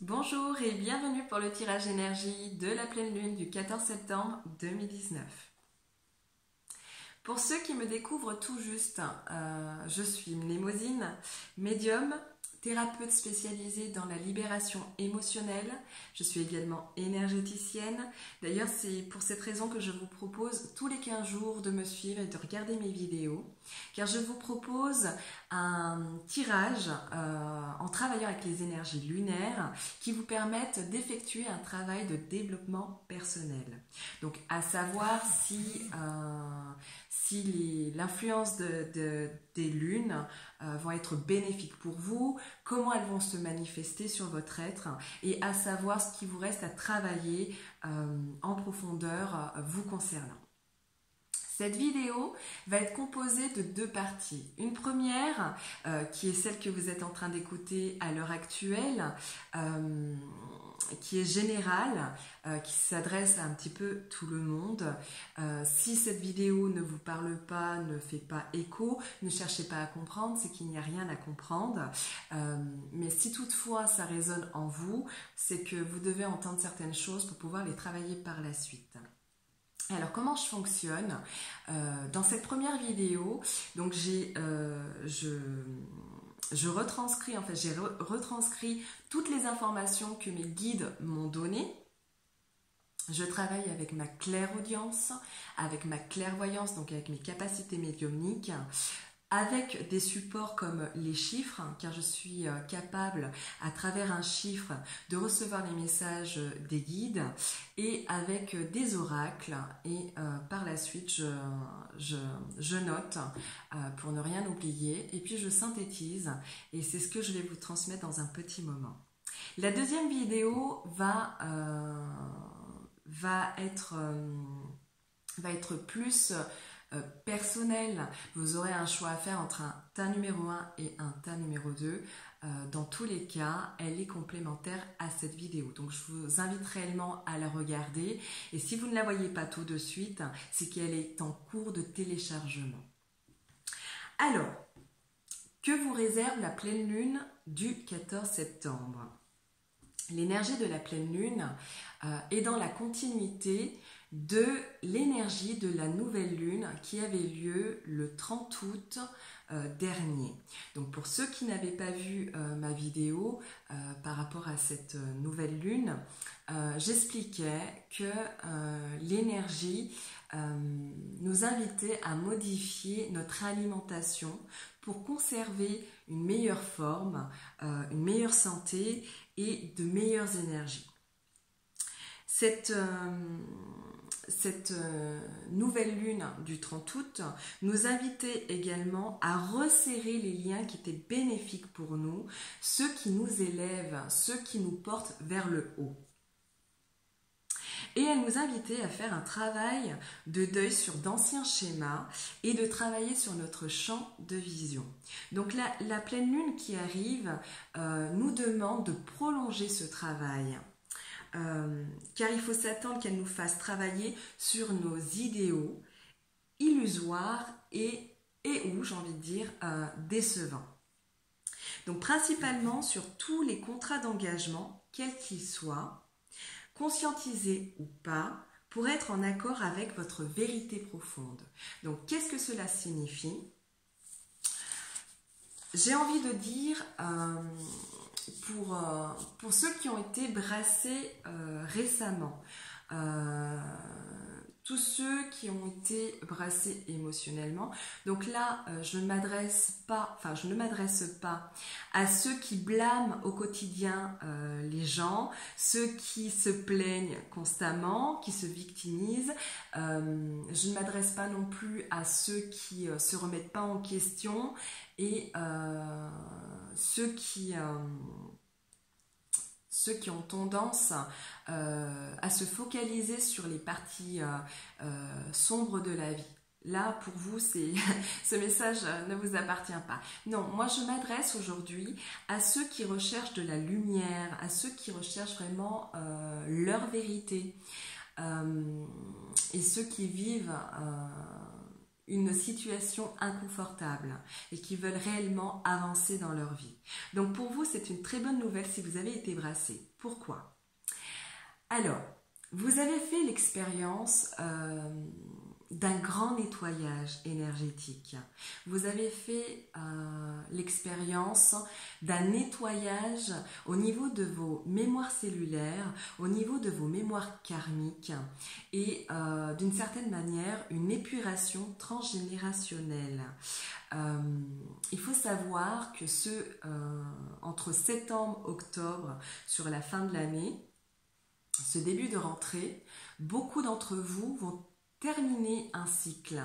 Bonjour et bienvenue pour le tirage énergie de la pleine lune du 14 septembre 2019. Pour ceux qui me découvrent tout juste, je suis Mnémosine, médium, thérapeute spécialisée dans la libération émotionnelle. Je suis également énergéticienne. D'ailleurs, c'est pour cette raison que je vous propose tous les 15 jours de me suivre et de regarder mes vidéos, car je vous propose un tirage en travaillant avec les énergies lunaires qui vous permettent d'effectuer un travail de développement personnel. Donc, à savoir si l'influence des lunes vont être bénéfiques pour vous, comment elles vont se manifester sur votre être et à savoir ce qui vous reste à travailler en profondeur vous concernant. Cette vidéo va être composée de deux parties. Une première, qui est celle que vous êtes en train d'écouter à l'heure actuelle, qui est générale, qui s'adresse à un petit peu tout le monde. Si cette vidéo ne vous parle pas, ne fait pas écho, ne cherchez pas à comprendre, c'est qu'il n'y a rien à comprendre. Mais si toutefois ça résonne en vous, c'est que vous devez entendre certaines choses pour pouvoir les travailler par la suite. Alors comment je fonctionne dans cette première vidéo, donc j'ai retranscrit toutes les informations que mes guides m'ont données. Je travaille avec ma clairaudience, avec ma clairvoyance, donc avec mes capacités médiumniques, avec des supports comme les chiffres, car je suis capable, à travers un chiffre, de recevoir les messages des guides, et avec des oracles, et par la suite, je note pour ne rien oublier, et puis je synthétise, et c'est ce que je vais vous transmettre dans un petit moment. La deuxième vidéo va être plus personnel. Vous aurez un choix à faire entre un tas numéro 1 et un tas numéro 2. Dans tous les cas, elle est complémentaire à cette vidéo. Donc je vous invite réellement à la regarder. Et si vous ne la voyez pas tout de suite, c'est qu'elle est en cours de téléchargement. Alors, que vous réserve la pleine lune du 14 septembre? L'énergie de la pleine lune est dans la continuité de l'énergie de la nouvelle lune qui avait lieu le 30 août dernier. Donc pour ceux qui n'avaient pas vu ma vidéo par rapport à cette nouvelle lune, j'expliquais que l'énergie nous invitait à modifier notre alimentation pour conserver une meilleure forme, une meilleure santé et de meilleures énergies. Cette nouvelle lune du 30 août nous invitait également à resserrer les liens qui étaient bénéfiques pour nous, ceux qui nous élèvent, ceux qui nous portent vers le haut. Et elle nous invitait à faire un travail de deuil sur d'anciens schémas et de travailler sur notre champ de vision. Donc la pleine lune qui arrive nous demande de prolonger ce travail. Car il faut s'attendre qu'elle nous fasse travailler sur nos idéaux illusoires et ou, j'ai envie de dire, décevants. Donc principalement sur tous les contrats d'engagement, quels qu'ils soient, conscientisés ou pas, pour être en accord avec votre vérité profonde. Donc qu'est-ce que cela signifie? J'ai envie de dire... Pour ceux qui ont été brassés récemment, tous ceux qui ont été brassés émotionnellement, donc là je ne m'adresse pas à ceux qui blâment au quotidien les gens, ceux qui se plaignent constamment, qui se victimisent. Je ne m'adresse pas non plus à ceux qui se remettent pas en question et ceux qui ont tendance à se focaliser sur les parties sombres de la vie. Là, pour vous, ce message ne vous appartient pas. Non, moi je m'adresse aujourd'hui à ceux qui recherchent de la lumière, à ceux qui recherchent vraiment leur vérité et ceux qui vivent une situation inconfortable et qui veulent réellement avancer dans leur vie. Donc pour vous, c'est une très bonne nouvelle si vous avez été brassé. Pourquoi? Alors, vous avez fait l'expérience d'un grand nettoyage énergétique. Vous avez fait l'expérience d'un nettoyage au niveau de vos mémoires cellulaires, au niveau de vos mémoires karmiques et d'une certaine manière une épuration transgénérationnelle. Il faut savoir que entre septembre et octobre, sur la fin de l'année, ce début de rentrée, beaucoup d'entre vous vont terminer un cycle,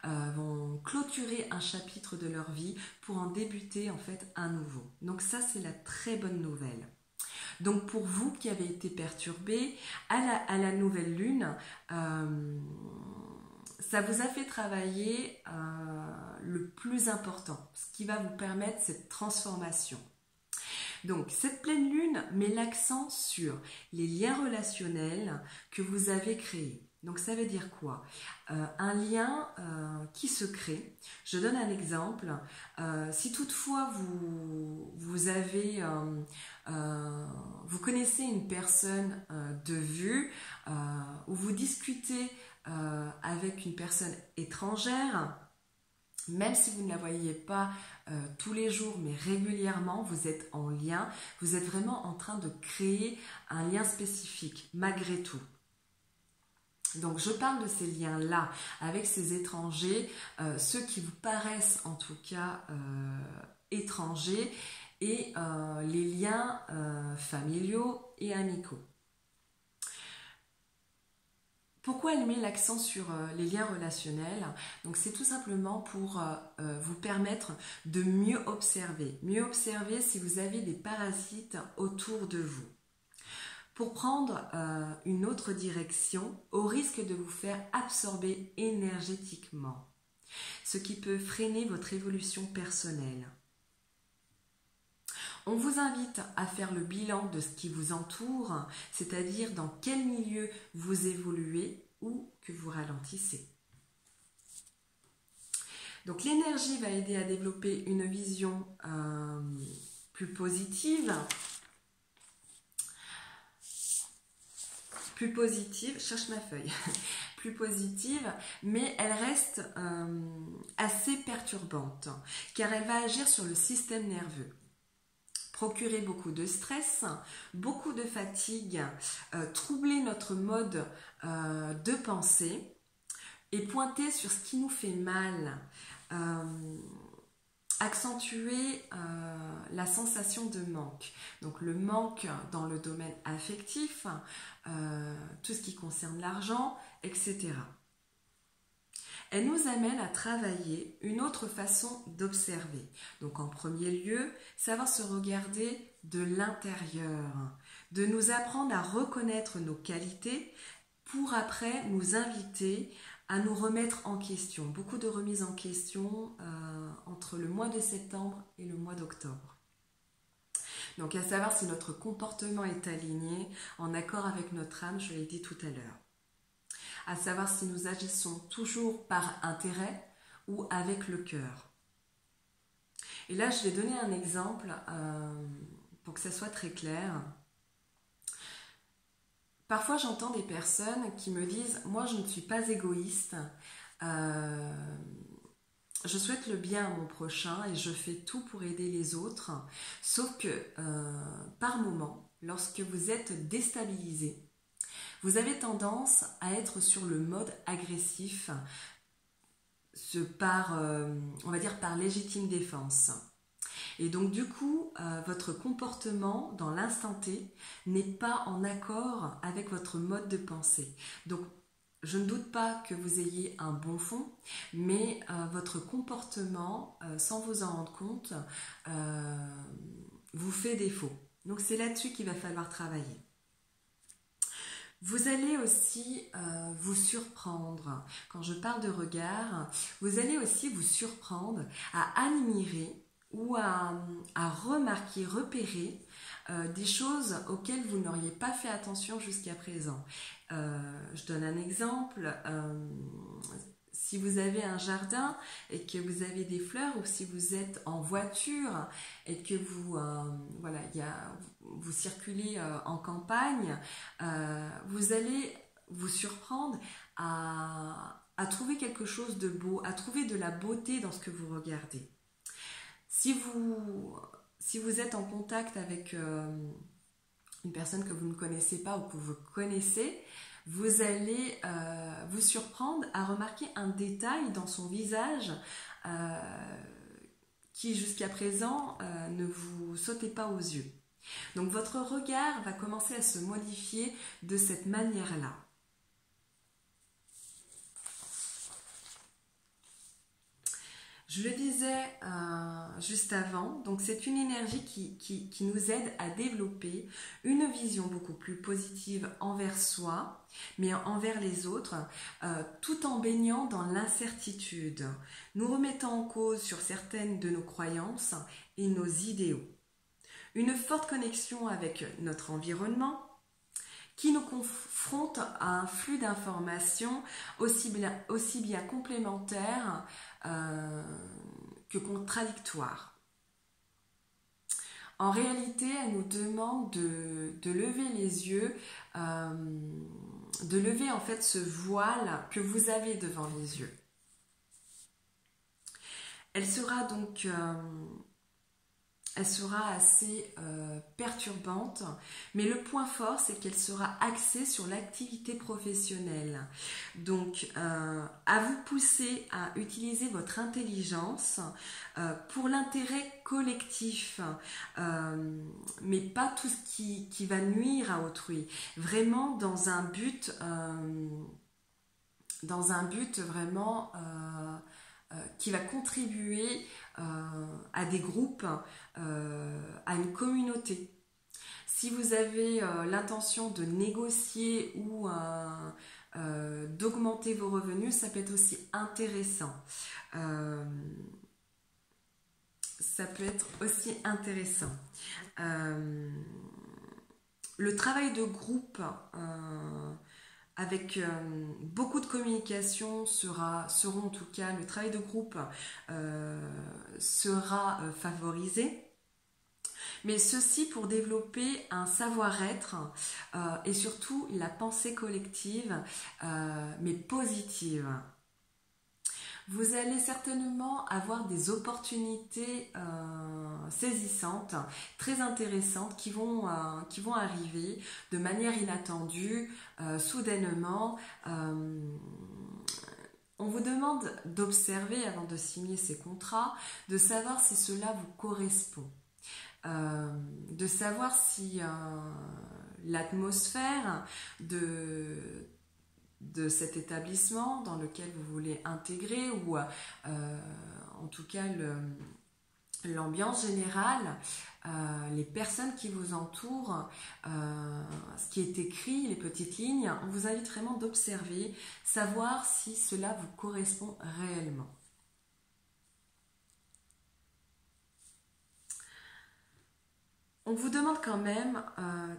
vont clôturer un chapitre de leur vie pour en débuter en fait un nouveau. Donc ça, c'est la très bonne nouvelle. Donc pour vous qui avez été perturbés, à la nouvelle lune, ça vous a fait travailler le plus important, ce qui va vous permettre cette transformation. Donc, cette pleine lune met l'accent sur les liens relationnels que vous avez créés. Donc, ça veut dire quoi? Un lien qui se crée. Je donne un exemple. Si toutefois vous connaissez une personne de vue ou vous discutez avec une personne étrangère, même si vous ne la voyez pas tous les jours, mais régulièrement, vous êtes en lien, vous êtes vraiment en train de créer un lien spécifique, malgré tout. Donc, je parle de ces liens-là avec ces étrangers, ceux qui vous paraissent en tout cas étrangers, et les liens familiaux et amicaux. Pourquoi elle met l'accent sur les liens relationnels? Donc c'est tout simplement pour vous permettre de mieux observer. Mieux observer si vous avez des parasites autour de vous. Pour prendre une autre direction, au risque de vous faire absorber énergétiquement. Ce qui peut freiner votre évolution personnelle. On vous invite à faire le bilan de ce qui vous entoure, c'est-à-dire dans quel milieu vous évoluez ou que vous ralentissez. Donc l'énergie va aider à développer une vision plus positive. Je cherche ma feuille. Plus positive, mais elle reste assez perturbante, car elle va agir sur le système nerveux. Procurer beaucoup de stress, beaucoup de fatigue, troubler notre mode de pensée et pointer sur ce qui nous fait mal, accentuer la sensation de manque. Donc le manque dans le domaine affectif, tout ce qui concerne l'argent, etc. Elle nous amène à travailler une autre façon d'observer. Donc en premier lieu, savoir se regarder de l'intérieur, de nous apprendre à reconnaître nos qualités pour après nous inviter à nous remettre en question. Beaucoup de remises en question entre le mois de septembre et le mois d'octobre. Donc à savoir si notre comportement est aligné, en accord avec notre âme, je l'ai dit tout à l'heure. À savoir si nous agissons toujours par intérêt ou avec le cœur. Et là, je vais donner un exemple pour que ça soit très clair. Parfois, j'entends des personnes qui me disent « Moi, je ne suis pas égoïste, je souhaite le bien à mon prochain et je fais tout pour aider les autres. » Sauf que, par moment, lorsque vous êtes déstabilisé, vous avez tendance à être sur le mode agressif, on va dire par légitime défense. Et donc du coup, votre comportement dans l'instant T n'est pas en accord avec votre mode de pensée. Donc je ne doute pas que vous ayez un bon fond, mais votre comportement, sans vous en rendre compte, vous fait défaut. Donc c'est là-dessus qu'il va falloir travailler. Vous allez aussi vous surprendre. Quand je parle de regard, vous allez aussi vous surprendre à admirer ou à remarquer, repérer des choses auxquelles vous n'auriez pas fait attention jusqu'à présent. Je donne un exemple. si vous avez un jardin et que vous avez des fleurs, ou si vous êtes en voiture et que vous, voilà, vous circulez en campagne, vous allez vous surprendre à trouver quelque chose de beau, à trouver de la beauté dans ce que vous regardez. Si vous êtes en contact avec une personne que vous ne connaissez pas ou que vous connaissez, vous allez vous surprendre à remarquer un détail dans son visage qui jusqu'à présent ne vous sautait pas aux yeux. Donc votre regard va commencer à se modifier de cette manière-là. Je le disais juste avant, donc c'est une énergie qui nous aide à développer une vision beaucoup plus positive envers soi, mais envers les autres, tout en baignant dans l'incertitude, nous remettant en cause sur certaines de nos croyances et nos idéaux. Une forte connexion avec notre environnement, qui nous confronte à un flux d'informations aussi bien complémentaires que contradictoires. En réalité, elle nous demande de lever les yeux, de lever en fait ce voile que vous avez devant les yeux. Elle sera donc assez perturbante, mais le point fort, c'est qu'elle sera axée sur l'activité professionnelle. Donc, à vous pousser à utiliser votre intelligence pour l'intérêt collectif, mais pas tout ce qui va nuire à autrui. Vraiment dans un but vraiment qui va contribuer à des groupes, à une communauté. Si vous avez l'intention de négocier ou d'augmenter vos revenus, ça peut être aussi intéressant. Le travail de groupe avec beaucoup de communication seront en tout cas, le travail de groupe sera favorisé. Mais ceci pour développer un savoir-être et surtout la pensée collective, mais positive. Vous allez certainement avoir des opportunités saisissantes, très intéressantes qui vont arriver de manière inattendue, soudainement. On vous demande d'observer avant de signer ces contrats, de savoir si cela vous correspond. De savoir si l'atmosphère de cet établissement dans lequel vous voulez intégrer ou en tout cas l'ambiance générale, les personnes qui vous entourent, ce qui est écrit, les petites lignes, on vous invite vraiment d'observer, savoir si cela vous correspond réellement. On vous demande quand même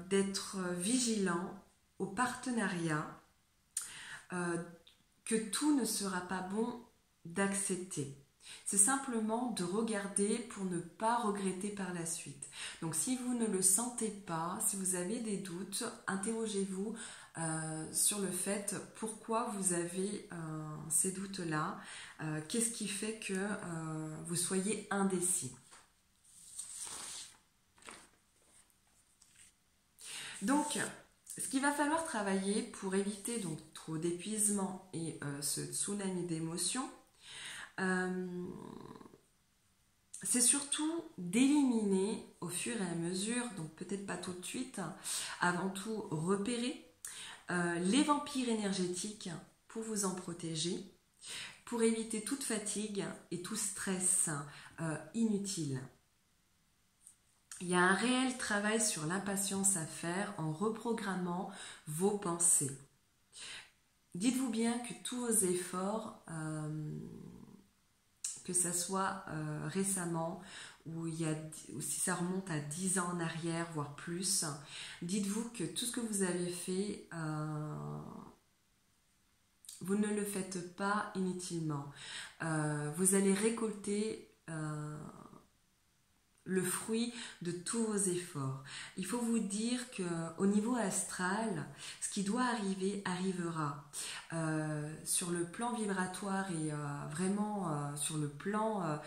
d'être vigilant au partenariat, que tout ne sera pas bon d'accepter. C'est simplement de regarder pour ne pas regretter par la suite. Donc si vous ne le sentez pas, si vous avez des doutes, interrogez-vous sur le fait pourquoi vous avez ces doutes-là, qu'est-ce qui fait que vous soyez indécis. Donc, ce qu'il va falloir travailler pour éviter donc trop d'épuisement et ce tsunami d'émotions, c'est surtout d'éliminer au fur et à mesure, donc peut-être pas tout de suite, avant tout repérer les vampires énergétiques pour vous en protéger, pour éviter toute fatigue et tout stress inutile. Il y a un réel travail sur l'impatience à faire en reprogrammant vos pensées. Dites-vous bien que tous vos efforts, que ça soit récemment ou si ça remonte à 10 ans en arrière, voire plus, dites-vous que tout ce que vous avez fait vous ne le faites pas inutilement. Vous allez récolter le fruit de tous vos efforts. Il faut vous dire qu'au niveau astral, ce qui doit arriver arrivera. Sur le plan vibratoire et vraiment sur le plan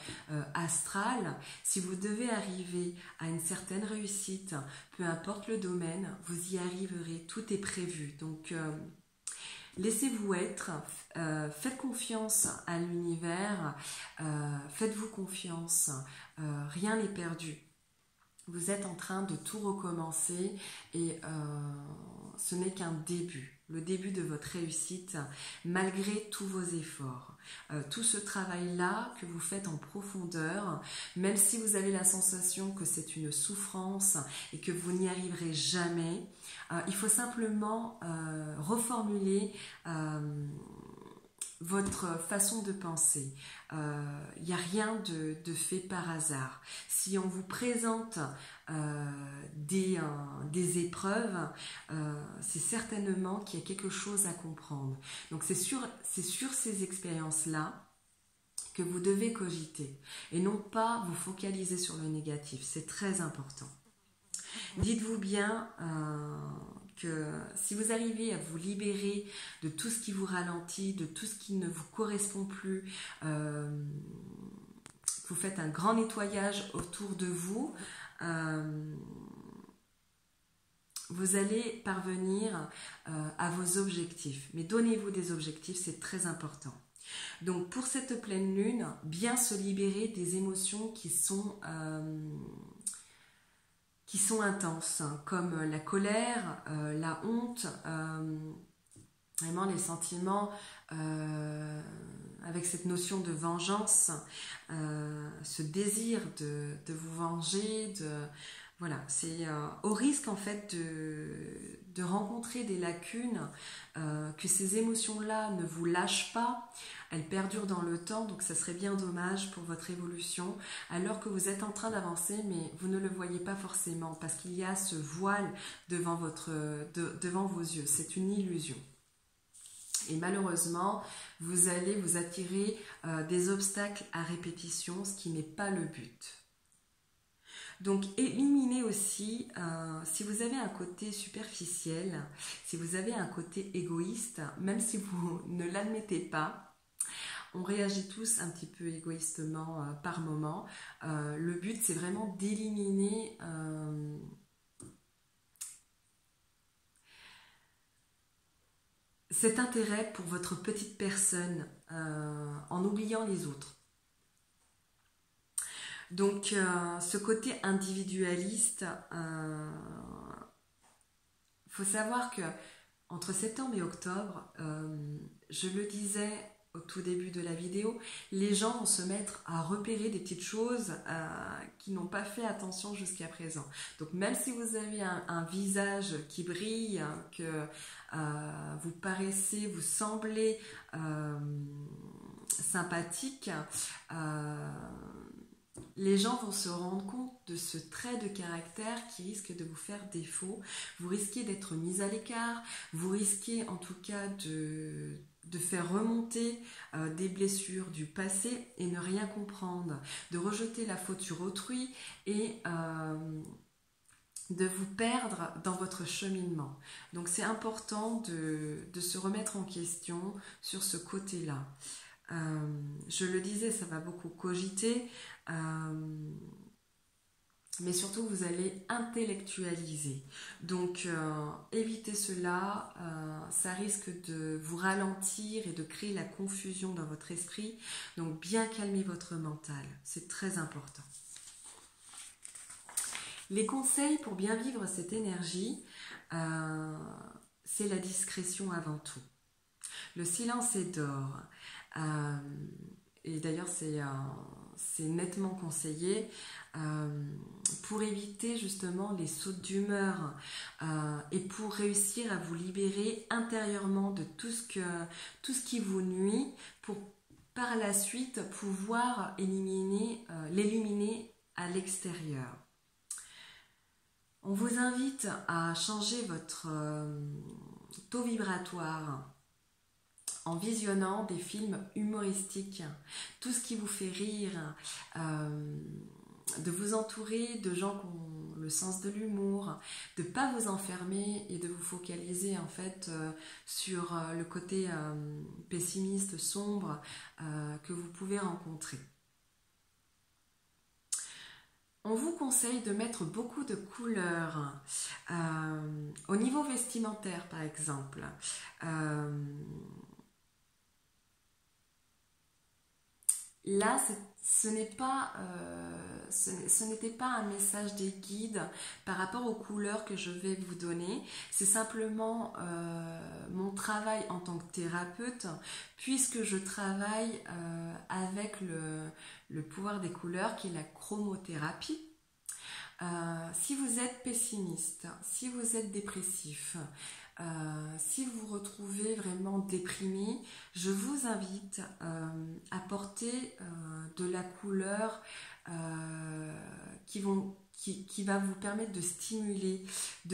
astral, si vous devez arriver à une certaine réussite, peu importe le domaine, vous y arriverez, tout est prévu. Donc laissez-vous être, faites confiance à l'univers, faites-vous confiance, rien n'est perdu. Vous êtes en train de tout recommencer et ce n'est qu'un début, le début de votre réussite, malgré tous vos efforts. Tout ce travail-là que vous faites en profondeur, même si vous avez la sensation que c'est une souffrance et que vous n'y arriverez jamais, il faut simplement reformuler votre façon de penser. Il n'y a rien de fait par hasard. Si on vous présente des épreuves, c'est certainement qu'il y a quelque chose à comprendre. Donc c'est sur ces expériences-là que vous devez cogiter et non pas vous focaliser sur le négatif. C'est très important. Dites-vous bien que si vous arrivez à vous libérer de tout ce qui vous ralentit, de tout ce qui ne vous correspond plus, vous faites un grand nettoyage autour de vous, vous allez parvenir à vos objectifs. Mais donnez-vous des objectifs, c'est très important. Donc pour cette pleine lune, bien se libérer des émotions qui sont intenses, comme la colère, la honte, vraiment les sentiments avec cette notion de vengeance, ce désir de vous venger, voilà, c'est au risque en fait de rencontrer des lacunes, que ces émotions-là ne vous lâchent pas, elles perdurent dans le temps, donc ça serait bien dommage pour votre évolution, alors que vous êtes en train d'avancer, mais vous ne le voyez pas forcément, parce qu'il y a ce voile devant vos yeux, c'est une illusion. Et malheureusement, vous allez vous attirer des obstacles à répétition, ce qui n'est pas le but. Donc éliminez aussi, si vous avez un côté superficiel, si vous avez un côté égoïste, même si vous ne l'admettez pas, on réagit tous un petit peu égoïstement par moment. Le but, c'est vraiment d'éliminer cet intérêt pour votre petite personne en oubliant les autres. Donc, ce côté individualiste, faut savoir que entre septembre et octobre, je le disais au tout début de la vidéo, les gens vont se mettre à repérer des petites choses qui n'ont pas fait attention jusqu'à présent. Donc même si vous avez un visage qui brille, que vous semblez sympathique, les gens vont se rendre compte de ce trait de caractère qui risque de vous faire défaut. Vous risquez d'être mis à l'écart, vous risquez en tout cas de faire remonter des blessures du passé et ne rien comprendre, de rejeter la faute sur autrui et de vous perdre dans votre cheminement. Donc c'est important de se remettre en question sur ce côté-là. Je le disais, ça va beaucoup cogiter, mais surtout vous allez intellectualiser. Donc évitez cela, ça risque de vous ralentir et de créer la confusion dans votre esprit. Donc bien calmer votre mental, c'est très important. Les conseils pour bien vivre cette énergie, c'est la discrétion avant tout. Le silence est d'or. Et d'ailleurs c'est nettement conseillé pour éviter justement les sautes d'humeur et pour réussir à vous libérer intérieurement de tout ce qui vous nuit, pour par la suite pouvoir l'éliminer à l'extérieur. On vous invite à changer votre taux vibratoire en visionnant des films humoristiques, tout ce qui vous fait rire, de vous entourer de gens qui ont le sens de l'humour, de ne pas vous enfermer et de vous focaliser en fait sur le côté pessimiste, sombre que vous pouvez rencontrer. On vous conseille de mettre beaucoup de couleurs au niveau vestimentaire par exemple. Là, ce n'était pas un message des guides par rapport aux couleurs que je vais vous donner. C'est simplement mon travail en tant que thérapeute, puisque je travaille avec le pouvoir des couleurs qui est la chromothérapie. Si vous êtes pessimiste, si vous êtes dépressif, si vous vous retrouvez vraiment déprimé, je vous invite à porter de la couleur qui va vous permettre de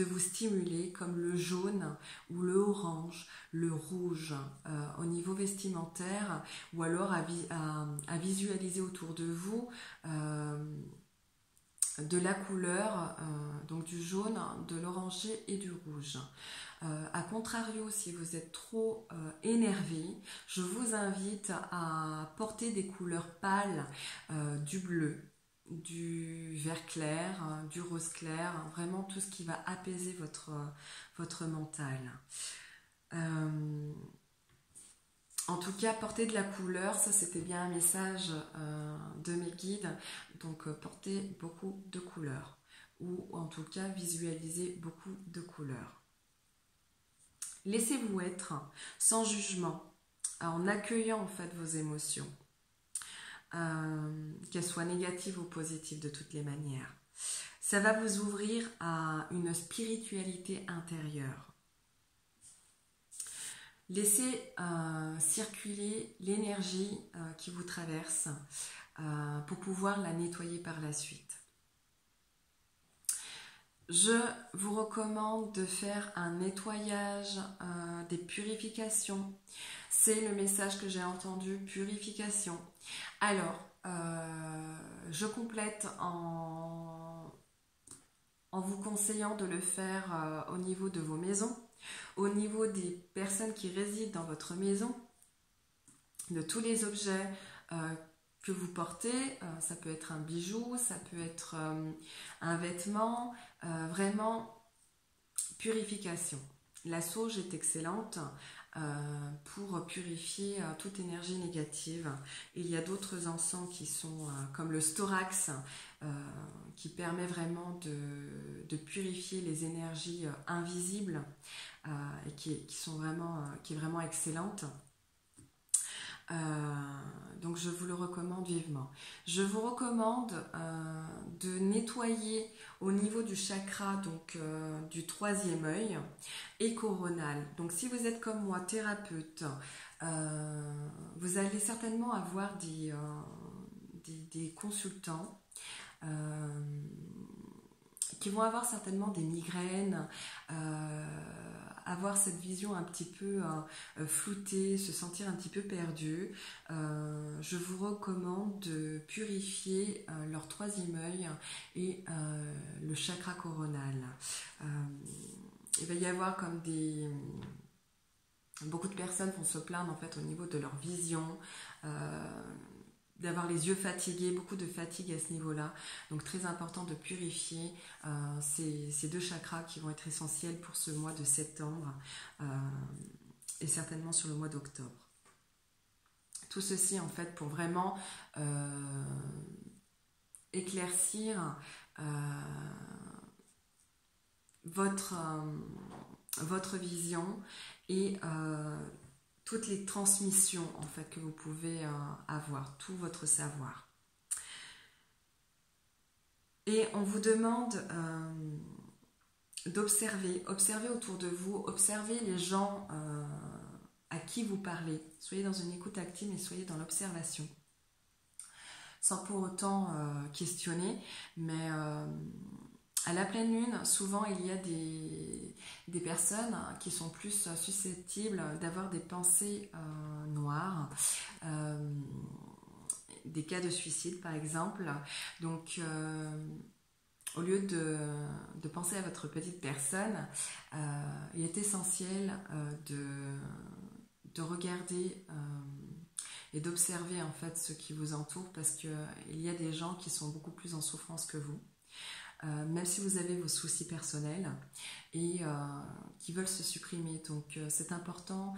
vous stimuler, comme le jaune ou le orange, le rouge au niveau vestimentaire, ou alors à visualiser autour de vous de la couleur, donc du jaune, de l'oranger et du rouge. A contrario, si vous êtes trop énervé, je vous invite à porter des couleurs pâles, du bleu, du vert clair, du rose clair, vraiment tout ce qui va apaiser votre mental. En tout cas, porter de la couleur, ça c'était bien un message de mes guides, donc portez beaucoup de couleurs, ou en tout cas visualisez beaucoup de couleurs. Laissez-vous être sans jugement, en accueillant en fait vos émotions, qu'elles soient négatives ou positives de toutes les manières. Ça va vous ouvrir à une spiritualité intérieure. Laissez circuler l'énergie qui vous traverse pour pouvoir la nettoyer par la suite. Je vous recommande de faire un nettoyage, des purifications. C'est le message que j'ai entendu, purification. Alors, je complète en vous conseillant de le faire au niveau de vos maisons, au niveau des personnes qui résident dans votre maison, de tous les objets que vous portez, ça peut être un bijou, ça peut être un vêtement, vraiment purification. La sauge est excellente pour purifier toute énergie négative. Il y a d'autres encens qui sont comme le Storax qui permet vraiment de purifier les énergies invisibles et qui est vraiment excellente. Donc je vous le recommande vivement. Je vous recommande de nettoyer au niveau du chakra, donc du troisième œil et coronal. Donc si vous êtes comme moi thérapeute, vous allez certainement avoir des consultants qui vont avoir certainement des migraines, avoir cette vision un petit peu floutée, se sentir un petit peu perdu. Je vous recommande de purifier leur troisième œil et le chakra coronal. Il va y avoir comme beaucoup de personnes vont se plaindre en fait au niveau de leur vision, d'avoir les yeux fatigués, beaucoup de fatigue à ce niveau-là. Donc très important de purifier ces deux chakras qui vont être essentiels pour ce mois de septembre et certainement sur le mois d'octobre. Tout ceci en fait pour vraiment éclaircir votre vision et toutes les transmissions en fait que vous pouvez avoir, tout votre savoir. Et on vous demande d'observer autour de vous, observez les gens à qui vous parlez. Soyez dans une écoute active et soyez dans l'observation. Sans pour autant questionner, mais à la pleine lune, souvent il y a des personnes qui sont plus susceptibles d'avoir des pensées noires, des cas de suicide par exemple. Donc au lieu de penser à votre petite personne, il est essentiel de regarder et d'observer en fait ce qui vous entoure, parce qu'il y a des gens qui sont beaucoup plus en souffrance que vous. Même si vous avez vos soucis personnels et qui veulent se supprimer. Donc c'est important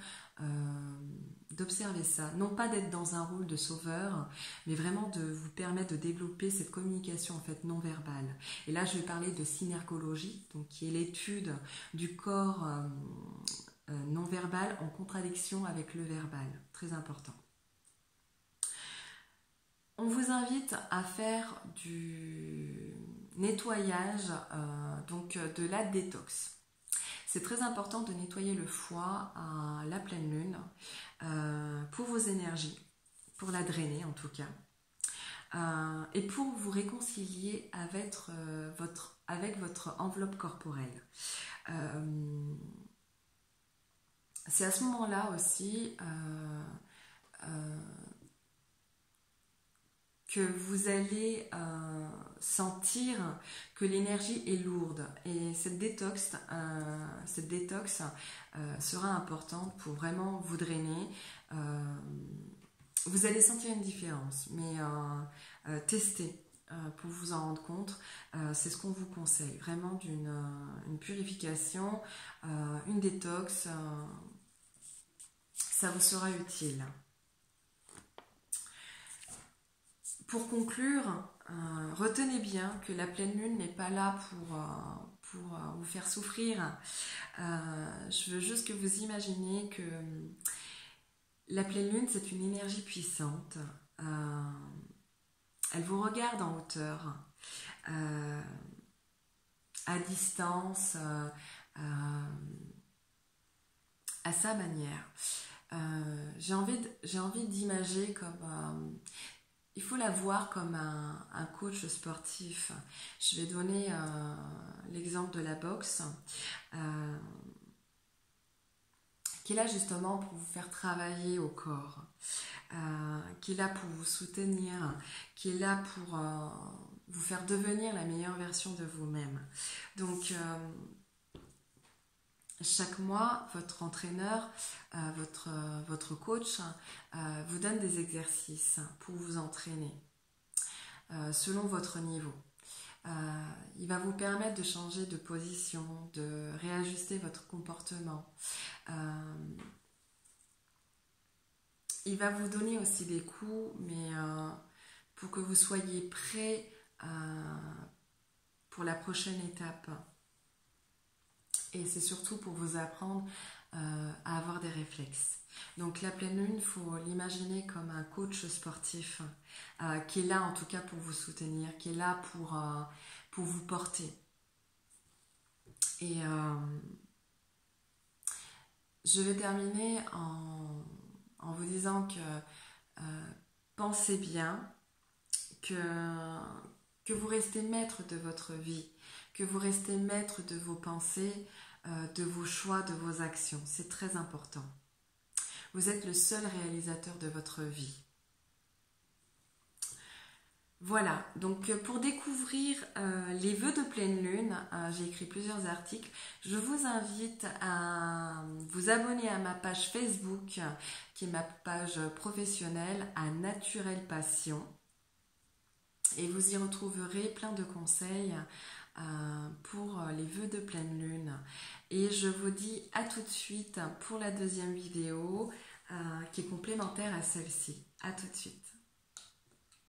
d'observer ça. Non pas d'être dans un rôle de sauveur, mais vraiment de vous permettre de développer cette communication en fait non verbale. Et là je vais parler de synergologie, donc qui est l'étude du corps non verbal en contradiction avec le verbal. Très important. On vous invite à faire du nettoyage, donc de la détox. C'est très important de nettoyer le foie à la pleine lune pour vos énergies, pour la drainer en tout cas, et pour vous réconcilier avec votre enveloppe corporelle. C'est à ce moment-là aussi que vous allez sentir que l'énergie est lourde, et cette détox sera importante pour vraiment vous drainer. Vous allez sentir une différence, mais testez pour vous en rendre compte. C'est ce qu'on vous conseille, vraiment une purification, une détox, ça vous sera utile. Pour conclure, retenez bien que la pleine lune n'est pas là pour vous faire souffrir. Je veux juste que vous imaginiez que la pleine lune, c'est une énergie puissante. Elle vous regarde en hauteur, à distance, à sa manière. J'ai envie d'imager comme... il faut la voir comme un coach sportif. Je vais donner l'exemple de la boxe, qui est là justement pour vous faire travailler au corps, qui est là pour vous soutenir, qui est là pour vous faire devenir la meilleure version de vous-même. Donc, chaque mois, votre entraîneur, votre coach vous donne des exercices pour vous entraîner selon votre niveau. Il va vous permettre de changer de position, de réajuster votre comportement. Il va vous donner aussi des coups, mais pour que vous soyez prêt pour la prochaine étape. Et c'est surtout pour vous apprendre à avoir des réflexes. Donc la pleine lune, il faut l'imaginer comme un coach sportif qui est là en tout cas pour vous soutenir, qui est là pour vous porter. Et je vais terminer en vous disant que pensez bien que vous restez maître de votre vie, que vous restez maître de vos pensées, de vos choix, de vos actions. C'est très important. Vous êtes le seul réalisateur de votre vie. Voilà, donc pour découvrir les vœux de pleine lune, j'ai écrit plusieurs articles. Je vous invite à vous abonner à ma page Facebook, qui est ma page professionnelle, à Naturelle Passion. Et vous y retrouverez plein de conseils pour les vœux de pleine lune. Et je vous dis à tout de suite pour la deuxième vidéo qui est complémentaire à celle-ci. À tout de suite.